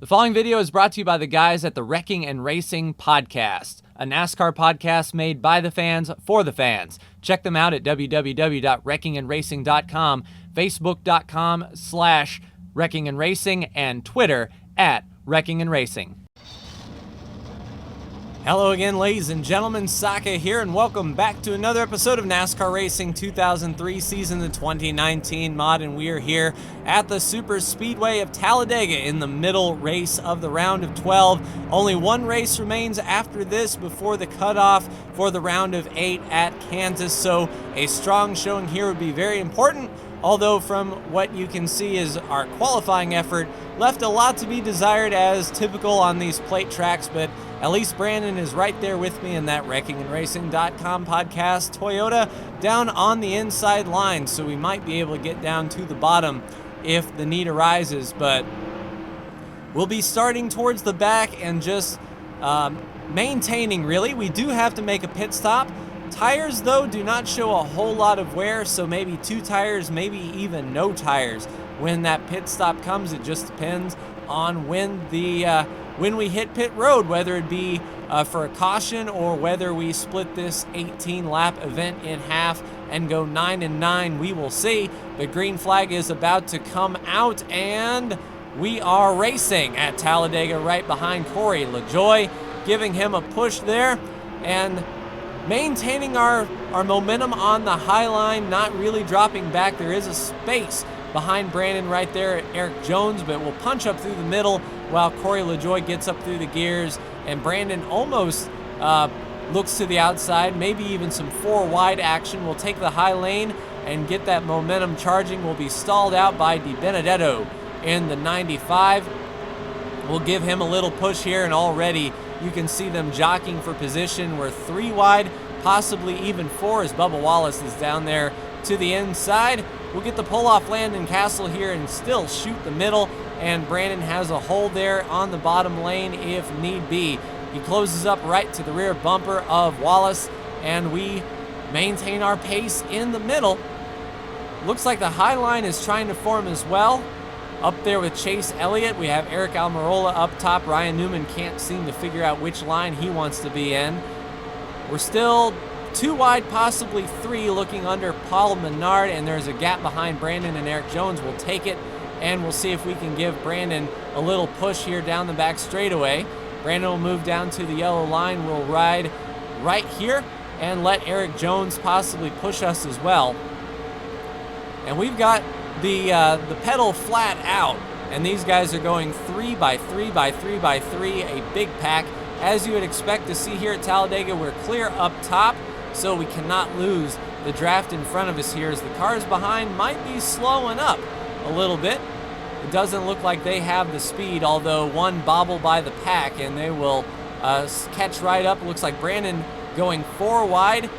The following video is brought to you by the guys at the Wrecking and Racing Podcast, a NASCAR podcast made by the fans for the fans. Check them out at www.wreckingandracing.com, facebook.com/Wrecking and Racing, and Twitter at Wrecking and Racing. Hello again, ladies and gentlemen, Saka here, and welcome back to another episode of NASCAR Racing 2003 season, the 2019 mod, and we are here at the Super Speedway of Talladega in the middle race of the round of 12. Only one race remains after this before the cutoff for the round of 8 at Kansas, so a strong showing here would be very important, although from what you can see is our qualifying effort left a lot to be desired as typical on these plate tracks, but at least Brandon is right there with me in that WreckingandRacing.com podcast Toyota down on the inside line, so we might be able to get down to the bottom if the need arises, but we'll be starting towards the back and just maintaining, really. We do have to make a pit stop. Tires, though, do not show a whole lot of wear, so maybe 2 tires, maybe even no tires when that pit stop comes. It just depends on when we hit pit road, whether it be for a caution or whether we split this 18-lap event in half and go 9-9. We will see. The green flag is about to come out, and we are racing at Talladega right behind Corey LaJoie, giving him a push there and maintaining our momentum on the high line, not really dropping back. There is a space behind Brandon right there at Eric Jones, but we'll punch up through the middle while Corey LaJoie gets up through the gears, and Brandon almost looks to the outside, maybe even some 4 wide action. We'll take the high lane and get that momentum charging. We'll be stalled out by Di Benedetto in the 95. We'll give him a little push here, and already you can see them jockeying for position. We're 3 wide, possibly even 4, as Bubba Wallace is down there to the inside. We'll get the pull-off Landon Castle here and still shoot the middle, and Brandon has a hole there on the bottom lane if need be. He closes up right to the rear bumper of Wallace, and we maintain our pace in the middle. Looks like the high line is trying to form as well. Up there with Chase Elliott, we have Eric Almirola up top. Ryan Newman can't seem to figure out which line he wants to be in. We're still 2 wide, possibly 3, looking under Paul Menard, and there's a gap behind Brandon and Eric Jones. We'll take it, and we'll see if we can give Brandon a little push here down the back straightaway. Brandon will move down to the yellow line. We'll ride right here and let Eric Jones possibly push us as well. And we've got the pedal flat out, and these guys are going 3 by 3 by 3 by 3, a big pack. As you would expect to see here at Talladega, we're clear up top, so we cannot lose the draft in front of us here, as the cars behind might be slowing up a little bit. It doesn't look like they have the speed, although one bobble by the pack, and they will catch right up. It looks like Brandon going 4 wide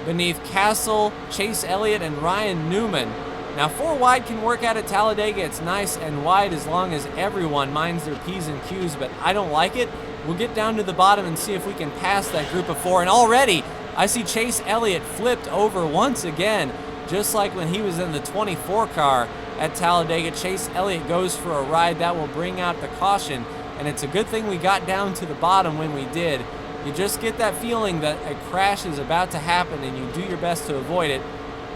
beneath Castle, Chase Elliott, and Ryan Newman. Now, 4 wide can work out at Talladega. It's nice and wide as long as everyone minds their P's and Q's, but I don't like it. We'll get down to the bottom and see if we can pass that group of 4, and already I see Chase Elliott flipped over once again, just like when he was in the 24 car at Talladega. Chase Elliott goes for a ride that will bring out the caution, and it's a good thing we got down to the bottom when we did. You just get that feeling that a crash is about to happen, and you do your best to avoid it.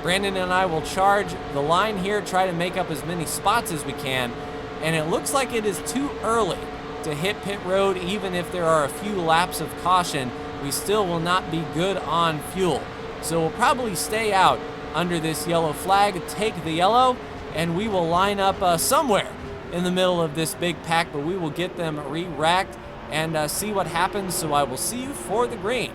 Brandon and I will charge the line here, try to make up as many spots as we can, and it looks like it is too early to hit pit road. Even if there are a few laps of caution, we still will not be good on fuel. So we'll probably stay out under this yellow flag, take the yellow, and we will line up somewhere in the middle of this big pack, but we will get them re-racked and see what happens. So I will see you for the green.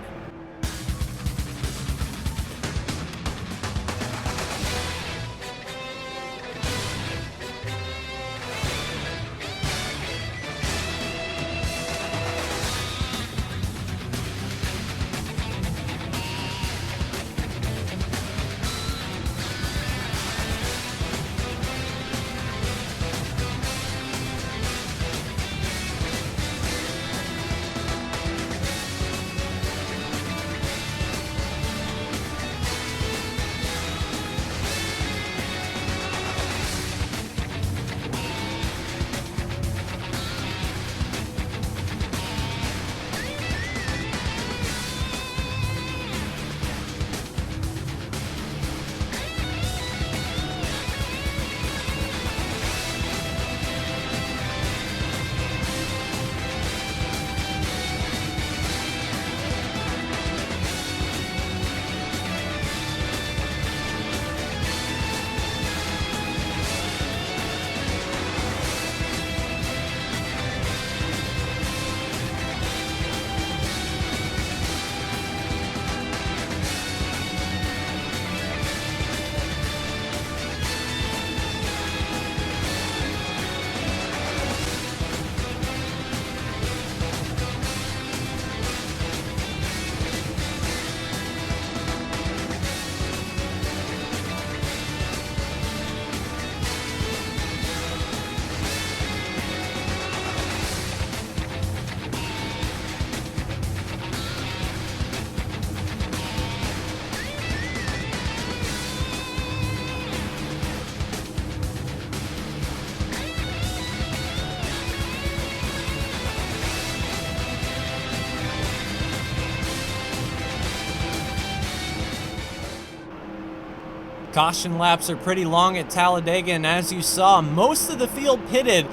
Caution laps are pretty long at Talladega, and as you saw, most of the field pitted,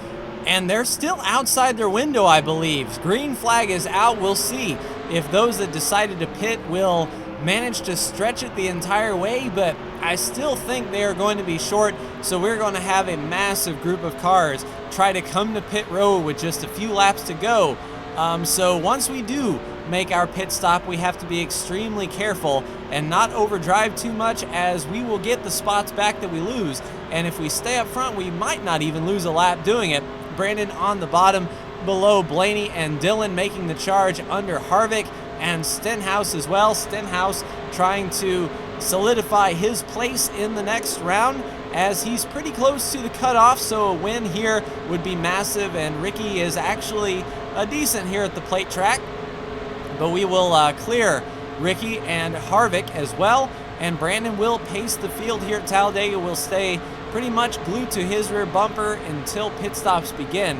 and they're still outside their window, I believe. Green flag is out. We'll see if those that decided to pit will manage to stretch it the entire way, but I still think they are going to be short, so we're going to have a massive group of cars try to come to pit road with just a few laps to go. So once we do make our pit stop, we have to be extremely careful and not overdrive too much, as we will get the spots back that we lose, and if we stay up front, we might not even lose a lap doing it. Brandon on the bottom below Blaney and Dylan making the charge under Harvick and Stenhouse as well. Stenhouse trying to solidify his place in the next round, as he's pretty close to the cutoff, so a win here would be massive, and Ricky is actually decent here at the plate track. But we will clear Ricky and Harvick as well, and Brandon will pace the field here at Talladega. Will stay pretty much glued to his rear bumper until pit stops begin.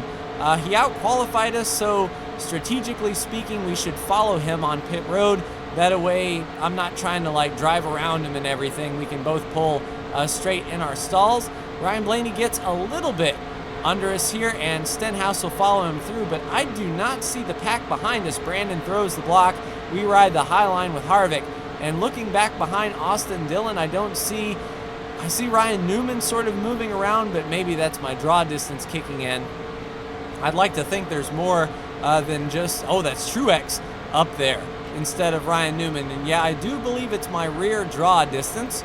He out-qualified us, so strategically speaking, we should follow him on pit road. That way, I'm not trying to like drive around him and everything. We can both pull straight in our stalls. Ryan Blaney gets a little bit under us here, and Stenhouse will follow him through, but I do not see the pack behind us. Brandon throws the block. We ride the high line with Harvick, and looking back behind Austin Dillon, I see Ryan Newman sort of moving around, but maybe that's my draw distance kicking in. I'd like to think there's more than just, oh, that's Truex up there instead of Ryan Newman, and yeah, I do believe it's my rear draw distance.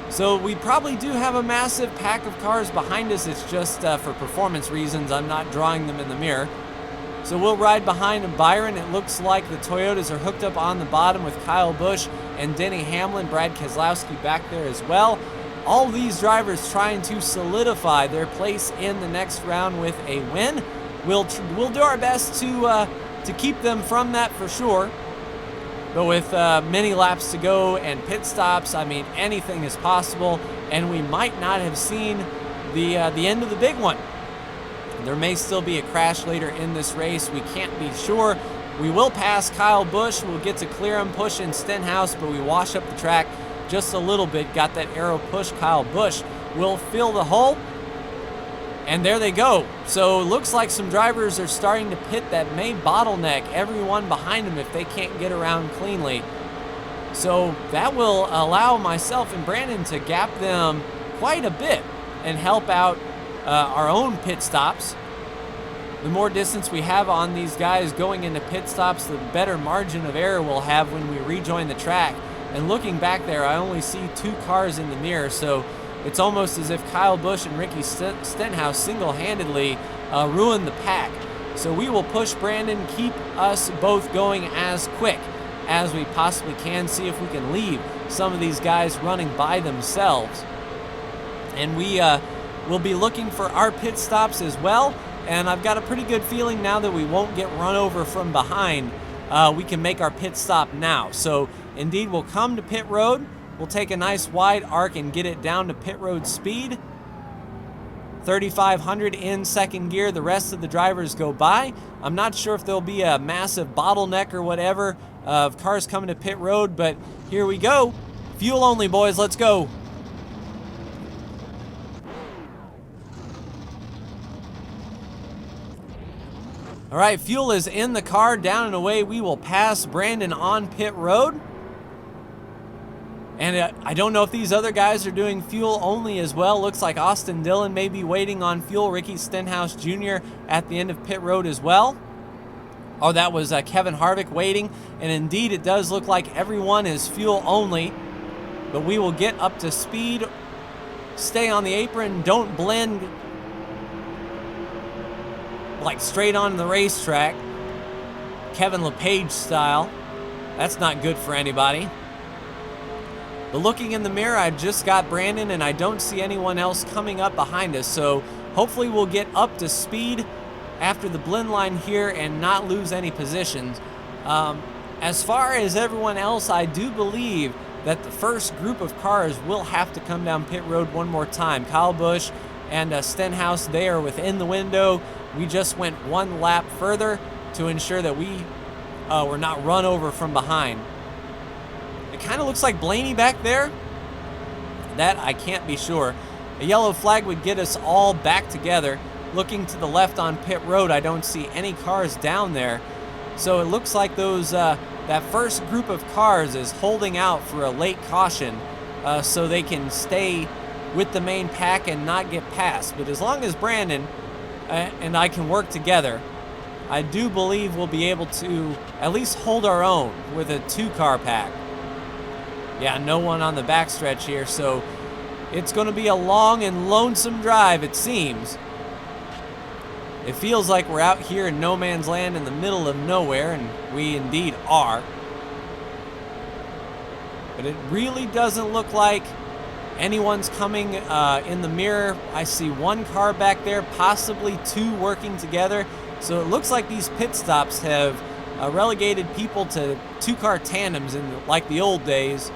So we probably do have a massive pack of cars behind us. It's just for performance reasons, I'm not drawing them in the mirror. So we'll ride behind Byron. It looks like the Toyotas are hooked up on the bottom with Kyle Busch and Denny Hamlin, Brad Keselowski back there as well. All these drivers trying to solidify their place in the next round with a win. We'll do our best to keep them from that for sure. But with many laps to go and pit stops, I mean, anything is possible, and we might not have seen the end of the big one. There may still be a crash later in this race. We can't be sure. We will pass Kyle Busch. We'll get to clear him, push in Stenhouse, but we wash up the track just a little bit. Got that arrow push. Kyle Busch will fill the hole. And there they go. So it looks like some drivers are starting to pit that may bottleneck everyone behind them if they can't get around cleanly. So that will allow myself and Brandon to gap them quite a bit and help out our own pit stops. The more distance we have on these guys going into pit stops, the better margin of error we'll have when we rejoin the track. And looking back there, I only see 2 cars in the mirror, so it's almost as if Kyle Busch and Ricky Stenhouse single-handedly ruined the pack. So we will push Brandon, keep us both going as quick as we possibly can, see if we can leave some of these guys running by themselves. And we will be looking for our pit stops as well, and I've got a pretty good feeling now that we won't get run over from behind. We can make our pit stop now. So indeed, we'll come to pit road. We'll take a nice wide arc and get it down to pit road speed. 3,500 in second gear. The rest of the drivers go by. I'm not sure if there'll be a massive bottleneck or whatever of cars coming to pit road, but here we go. Fuel only, boys. Let's go. All right, fuel is in the car. Down and away we will pass Brandon on pit road. And I don't know if these other guys are doing fuel only as well. Looks like Austin Dillon may be waiting on fuel. Ricky Stenhouse Jr. at the end of pit road as well. Oh, that was Kevin Harvick waiting. And indeed, it does look like everyone is fuel only. But we will get up to speed. Stay on the apron. Don't blend like straight on the racetrack. Kevin LePage style. That's not good for anybody. But looking in the mirror, I just got Brandon, and I don't see anyone else coming up behind us. So hopefully we'll get up to speed after the blend line here and not lose any positions. As far as everyone else, I do believe that the first group of cars will have to come down pit road one more time. Kyle Busch and Stenhouse, they are within the window. We just went one lap further to ensure that we were not run over from behind. Kind of looks like Blaney back there That I can't be sure. A yellow flag would get us all back together. Looking to the left on pit road, I don't see any cars down there. So it looks like those that first group of cars is holding out for a late caution so they can stay with the main pack and not get past. But as long as Brandon and I can work together, I do believe we'll be able to at least hold our own with a 2-car pack. Yeah, no one on the backstretch here, so it's going to be a long and lonesome drive, it seems. It feels like we're out here in no man's land in the middle of nowhere, and we indeed are. But it really doesn't look like anyone's coming in the mirror. I see 1 car back there, possibly 2 working together. So it looks like these pit stops have relegated people to 2-car tandems in like the old days.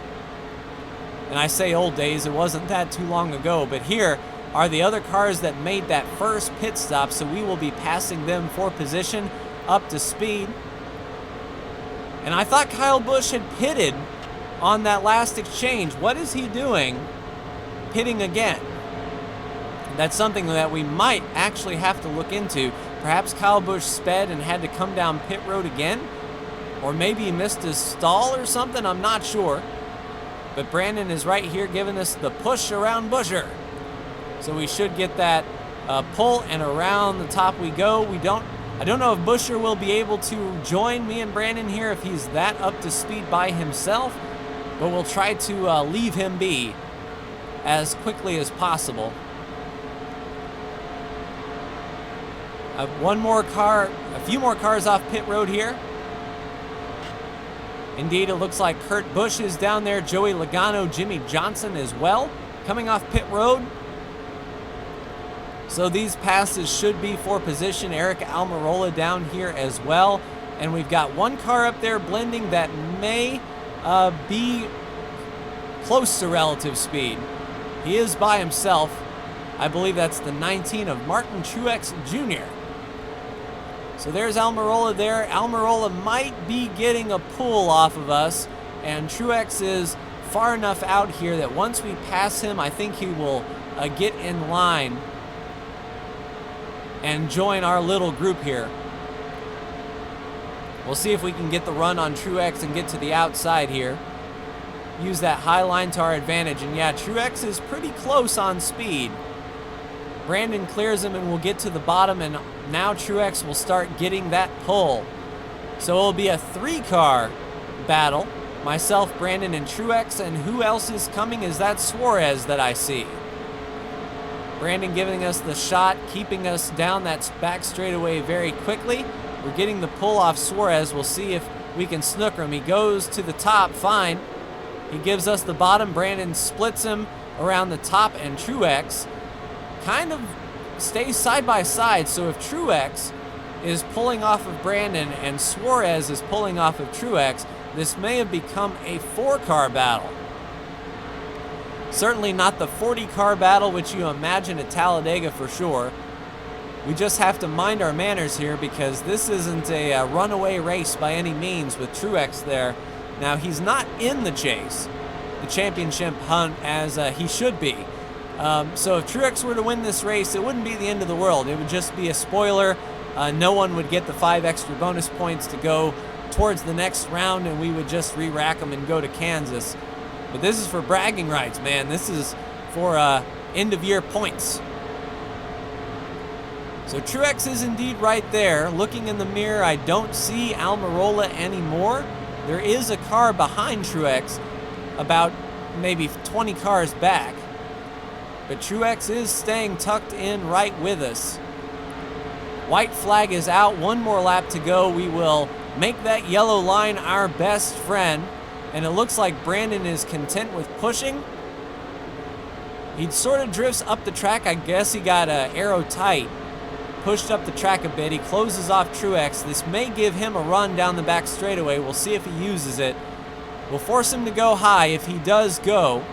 And I say old days, it wasn't that too long ago, but here are the other cars that made that first pit stop, so we will be passing them for position up to speed. And I thought Kyle Busch had pitted on that last exchange. What is he doing pitting again? That's something that we might actually have to look into. Perhaps Kyle Busch sped and had to come down pit road again, or maybe he missed his stall or something, I'm not sure. But Brandon is right here giving us the push around Buescher. So we should get that pull, and around the top we go. I don't know if Buescher will be able to join me and Brandon here if he's that up to speed by himself, but we'll try to leave him be as quickly as possible. A few more cars off pit road here. Indeed, it looks like Kurt Busch is down there, Joey Logano, Jimmy Johnson as well, coming off pit road. So these passes should be for position. Eric Almirola down here as well. And we've got 1 car up there blending that may be close to relative speed. He is by himself. I believe that's the 19 of Martin Truex Jr. So there's Almirola there. Almirola might be getting a pull off of us, and Truex is far enough out here that once we pass him, I think he will get in line and join our little group here. We'll see if we can get the run on Truex and get to the outside here. Use that high line to our advantage, and yeah, Truex is pretty close on speed. Brandon clears him and we'll get to the bottom, and now Truex will start getting that pull. So it'll be a 3-car battle. Myself, Brandon, and Truex, and who else is coming? Is that Suarez that I see? Brandon giving us the shot, keeping us down that back straightaway very quickly. We're getting the pull off Suarez. We'll see if we can snooker him. He goes to the top, fine. He gives us the bottom. Brandon splits him around the top, and Truex kind of stays side by side. So if Truex is pulling off of Brandon and Suarez is pulling off of Truex, this may have become a 4-car battle. Certainly not the 40-car battle which you imagine at Talladega for sure. We just have to mind our manners here, because this isn't a runaway race by any means with Truex there. Now, he's not in the chase, the championship hunt, as he should be. So if Truex were to win this race, it wouldn't be the end of the world. It would just be a spoiler. No one would get the 5 extra bonus points to go towards the next round, and we would just re-rack them and go to Kansas. But this is for bragging rights, man. This is for end-of-year points. So Truex is indeed right there. Looking in the mirror, I don't see Almirola anymore. There is a car behind Truex, about maybe 20 cars back. But Truex is staying tucked in right with us. White flag is out. 1 more lap to go. We will make that yellow line our best friend. And it looks like Brandon is content with pushing. He sort of drifts up the track. I guess he got arrow tight. Pushed up the track a bit. He closes off Truex. This may give him a run down the back straightaway. We'll see if he uses it. We'll force him to go high. If he does go,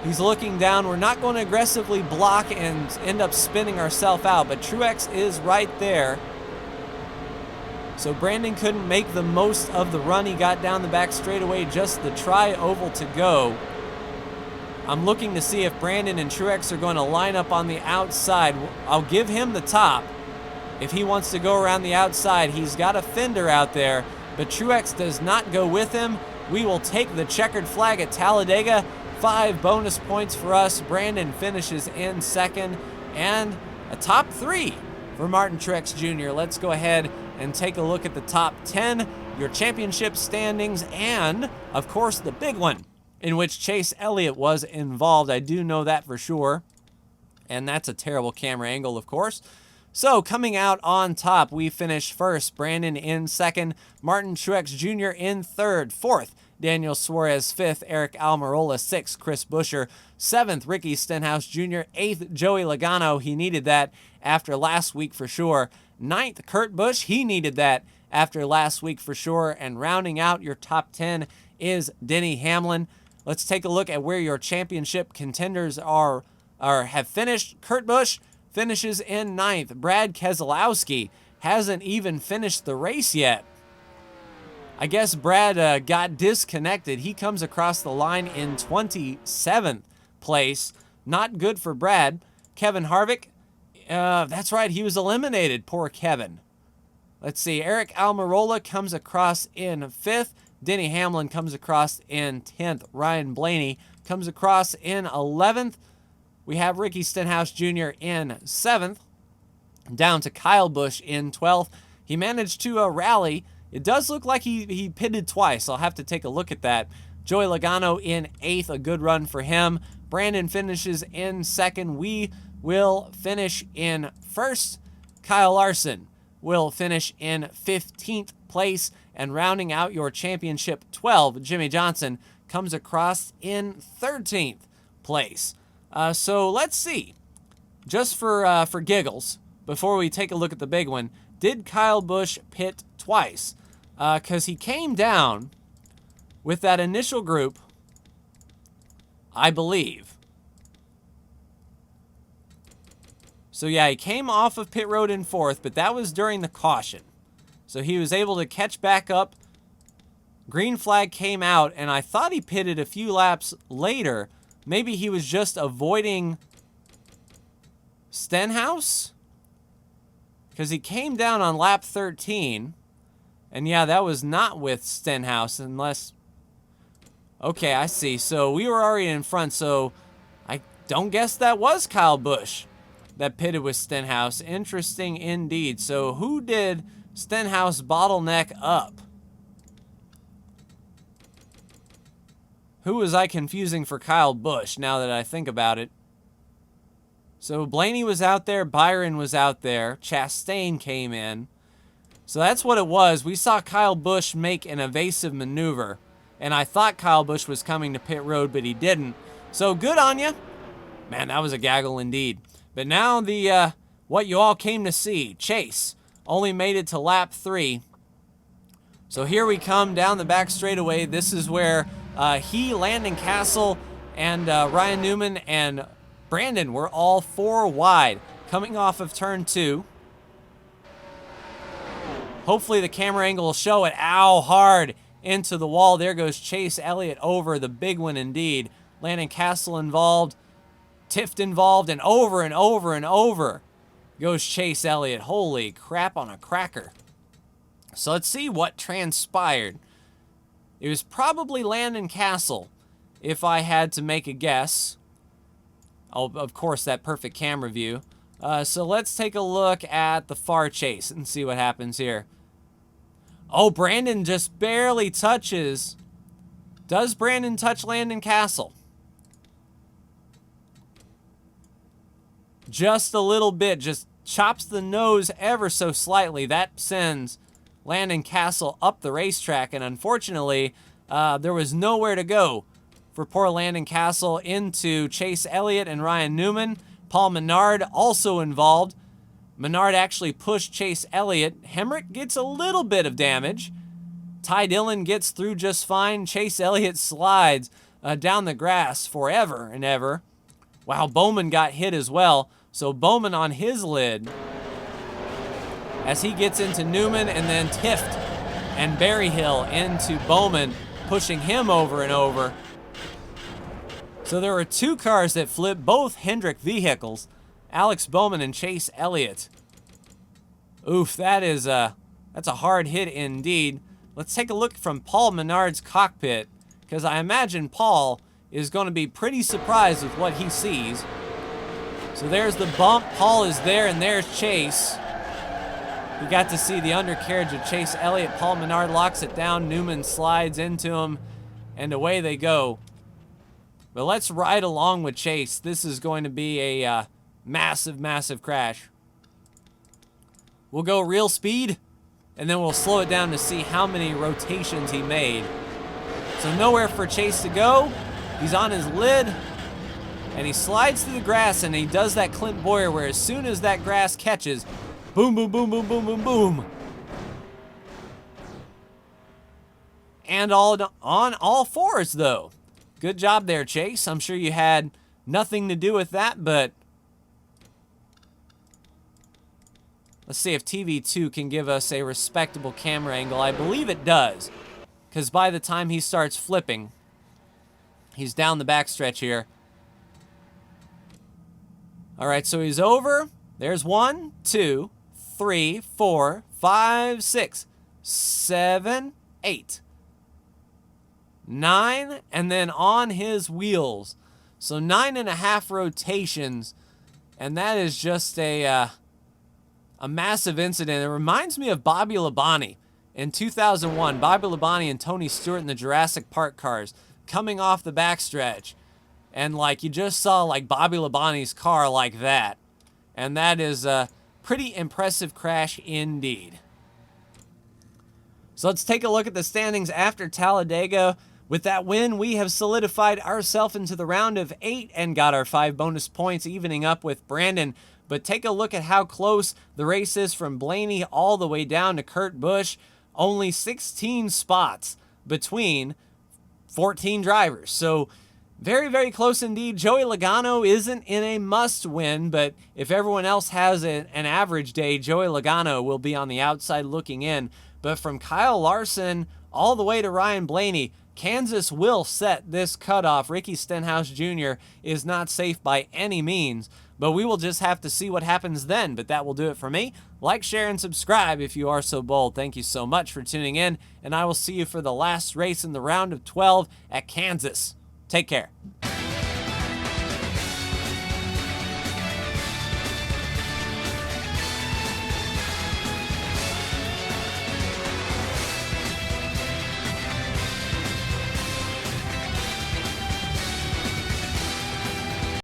he's looking down. We're not going to aggressively block and end up spinning ourselves out, but Truex is right there. So Brandon couldn't make the most of the run he got down the back straightaway, just the tri-oval to go. I'm looking to see if Brandon and Truex are going to line up on the outside. I'll give him the top. If he wants to go around the outside, he's got a fender out there, but Truex does not go with him. We will take the checkered flag at Talladega. 5 bonus points for us. Brandon finishes in second, and a top 3 for Martin Truex Jr. Let's go ahead and take a look at the top 10, your championship standings, and, of course, the big one, in which Chase Elliott was involved. I do know that for sure, and that's a terrible camera angle, of course. So, coming out on top, we finish first, Brandon in second, Martin Truex Jr. in third, fourth, Daniel Suarez, fifth, Eric Almirola, sixth, Chris Buescher, seventh, Ricky Stenhouse Jr., eighth, Joey Logano. He needed that after last week for sure. Ninth, Kurt Busch. He needed that after last week for sure. And rounding out your top 10 is Denny Hamlin. Let's take a look at where your championship contenders have finished. Kurt Busch finishes in ninth. Brad Keselowski hasn't even finished the race yet. I guess Brad got disconnected. He comes across the line in 27th place. Not good for Brad. Kevin Harvick, that's right, he was eliminated. Poor Kevin. Let's see, Eric Almirola comes across in 5th. Denny Hamlin comes across in 10th. Ryan Blaney comes across in 11th. We have Ricky Stenhouse Jr. in 7th. Down to Kyle Busch in 12th. He managed to rally. It does look like he pitted twice. I'll have to take a look at that. Joey Logano in 8th, a good run for him. Brandon finishes in 2nd. We will finish in 1st. Kyle Larson will finish in 15th place. And rounding out your championship 12, Jimmy Johnson comes across in 13th place. So let's see. Just for giggles, before we take a look at the big one, did Kyle Busch pit twice? Because he came down with that initial group, I believe. So yeah, he came off of pit road in 4th, but that was during the caution. So he was able to catch back up. Green flag came out, and I thought he pitted a few laps later. Maybe he was just avoiding Stenhouse? Because he came down on lap 13. And yeah, that was not with Stenhouse unless... Okay, I see. So we were already in front, so I don't guess that was Kyle Busch that pitted with Stenhouse. Interesting indeed. So who did Stenhouse bottleneck up? Who was I confusing for Kyle Busch now that I think about it? So Blaney was out there, Byron was out there, Chastain came in. So that's what it was. We saw Kyle Busch make an evasive maneuver, and I thought Kyle Busch was coming to pit road, but he didn't. So good on you. Man, that was a gaggle indeed. But now the what you all came to see. Chase only made it to lap 3. So here we come down the back straightaway. This is where Landon Castle, and Ryan Newman and Brandon were all 4 wide coming off of turn 2. Hopefully the camera angle will show it. Ow, hard into the wall. There goes Chase Elliott over, the big one indeed. Landon Castle involved, Tift involved, and over and over and over goes Chase Elliott. Holy crap on a cracker. So let's see what transpired. It was probably Landon Castle, if I had to make a guess. Oh, of course, that perfect camera view. So let's take a look at the far chase and see what happens here. Oh, Brandon just barely touches. Does Brandon touch Landon Castle? Just a little bit. Just chops the nose ever so slightly. That sends Landon Castle up the racetrack, and unfortunately, there was nowhere to go for poor Landon Castle into Chase Elliott and Ryan Newman. Paul Menard also involved. Menard actually pushed Chase Elliott. Hemrick gets a little bit of damage. Ty Dillon gets through just fine. Chase Elliott slides down the grass forever and ever. Wow, Bowman got hit as well. So Bowman on his lid as he gets into Newman, and then Tift and Berryhill into Bowman, pushing him over and over. So there were two cars that flipped, both Hendrick vehicles, Alex Bowman and Chase Elliott. Oof, that's a hard hit indeed. Let's take a look from Paul Menard's cockpit, because I imagine Paul is going to be pretty surprised with what he sees. So there's the bump, Paul is there, and there's Chase. We got to see the undercarriage of Chase Elliott. Paul Menard locks it down, Newman slides into him, and away they go. But let's ride along with Chase. This is going to be a massive, massive crash. We'll go real speed, and then we'll slow it down to see how many rotations he made. So nowhere for Chase to go. He's on his lid, and he slides through the grass, and he does that Clint Boyer where as soon as that grass catches, boom, boom, boom, boom, boom, boom, boom. And on all fours, though. Good job there, Chase. I'm sure you had nothing to do with that, but let's see if TV2 can give us a respectable camera angle. I believe it does, because by the time he starts flipping, he's down the backstretch here. All right, so he's over. There's 1, 2, 3, 4, 5, 6, 7, 8. 9, and then on his wheels. So 9.5 rotations, and that is just a massive incident. It reminds me of Bobby Labonte in 2001. Bobby Labonte and Tony Stewart in the Jurassic Park cars coming off the backstretch, and like you just saw like Bobby Labonte's car like that, and that is a pretty impressive crash indeed. So let's take a look at the standings after Talladega. With that win, we have solidified ourselves into the round of 8 and got our 5 bonus points, evening up with Brandon. But take a look at how close the race is from Blaney all the way down to Kurt Busch. Only 16 spots between 14 drivers. So very, very close indeed. Joey Logano isn't in a must-win, but if everyone else has an average day, Joey Logano will be on the outside looking in. But from Kyle Larson all the way to Ryan Blaney, Kansas will set this cutoff. Ricky Stenhouse Jr. is not safe by any means, but we will just have to see what happens then. But that will do it for me. Like, share, and subscribe if you are so bold. Thank you so much for tuning in, and I will see you for the last race in the round of 12 at Kansas. Take care.